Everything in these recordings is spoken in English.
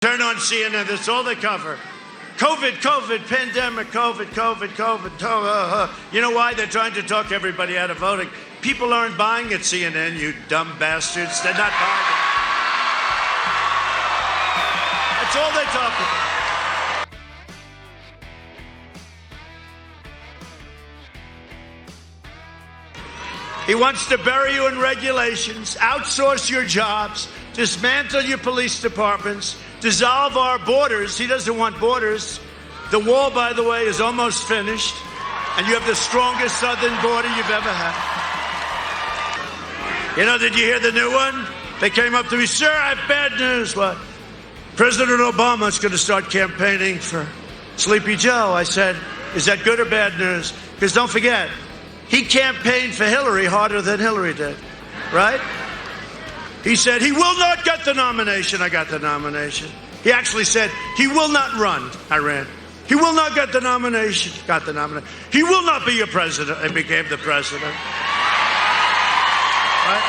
Turn on CNN, that's all they cover. COVID, pandemic, COVID. You know why? They're trying to talk everybody out of voting. People aren't buying at CNN, you dumb bastards. They're not buying it. That's all they talk about. He wants to bury you in regulations, outsource your jobs, dismantle your police departments, dissolve our borders. He doesn't want borders. The wall, by the way, is almost finished, and you have the strongest southern border you've ever had. You know, did you hear the new one? They came up to me, sir, I have bad news. What? President Obama's going to start campaigning for Sleepy Joe. I said, is that good or bad news? Because don't forget, he campaigned for Hillary harder than Hillary did, right? He said, he will not get the nomination. I got the nomination. He actually said, he will not run. I ran. He will not get the nomination. Got the nomination. He will not be your president. I became the president. Right?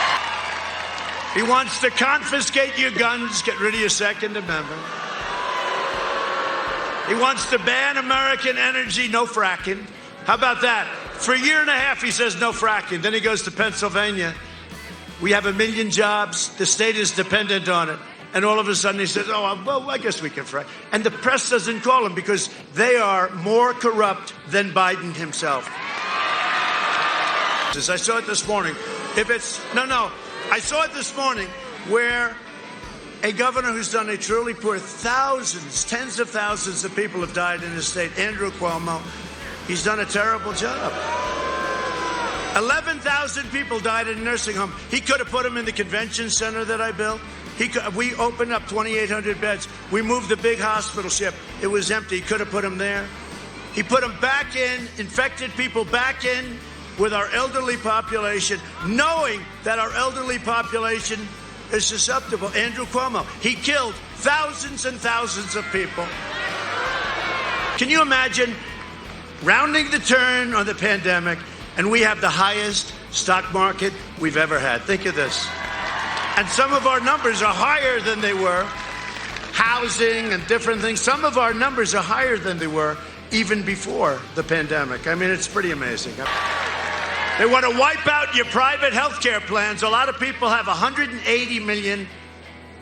He wants to confiscate your guns, get rid of your Second Amendment. He wants to ban American energy, no fracking. How about that? For a year and a half, he says no fracking. Then he goes to Pennsylvania. We have 1 million jobs. The state is dependent on it. And all of a sudden he says, oh, well, I guess we can frack. And the press doesn't call him because they are more corrupt than Biden himself. I saw it this morning. I saw it this morning where a governor who's done a truly poor, thousands, tens of thousands of people have died in his state, Andrew Cuomo. He's done a terrible job. 11,000 people died in a nursing home. He could have put them in the convention center that I built. We opened up 2,800 beds. We moved the big hospital ship. It was empty. He could have put them there. He put them back in, infected people back in with our elderly population, knowing that our elderly population is susceptible. Andrew Cuomo, he killed thousands and thousands of people. Can you imagine rounding the turn on the pandemic, and we have the highest stock market we've ever had? Think of this. And some of our numbers are higher than they were. Housing and different things. Some of our numbers are higher than they were even before the pandemic. I mean, it's pretty amazing. They want to wipe out your private health care plans. A lot of people have 180 million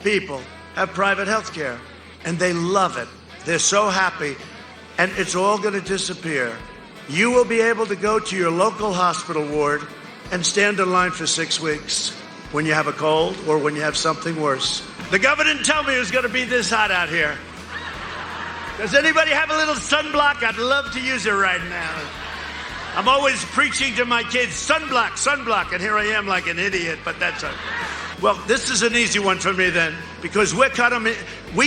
people have private health care, and they love it. They're so happy, and it's all going to disappear. You will be able to go to your local hospital ward and stand in line for 6 weeks when you have a cold or when you have something worse. The governor didn't tell me it was going to be this hot out here. Does anybody have a little sunblock? I'd love to use it right now. I'm always preaching to my kids, sunblock, and here I am like an idiot, but that's okay. Well, this is an easy one for me then, because we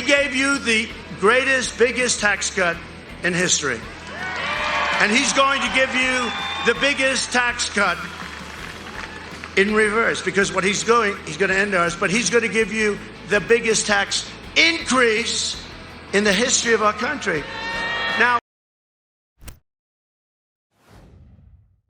gave you the greatest, biggest tax cut in history. And he's going to give you the biggest tax cut in reverse, because what he's going to end ours, but he's going to give you the biggest tax increase in the history of our country.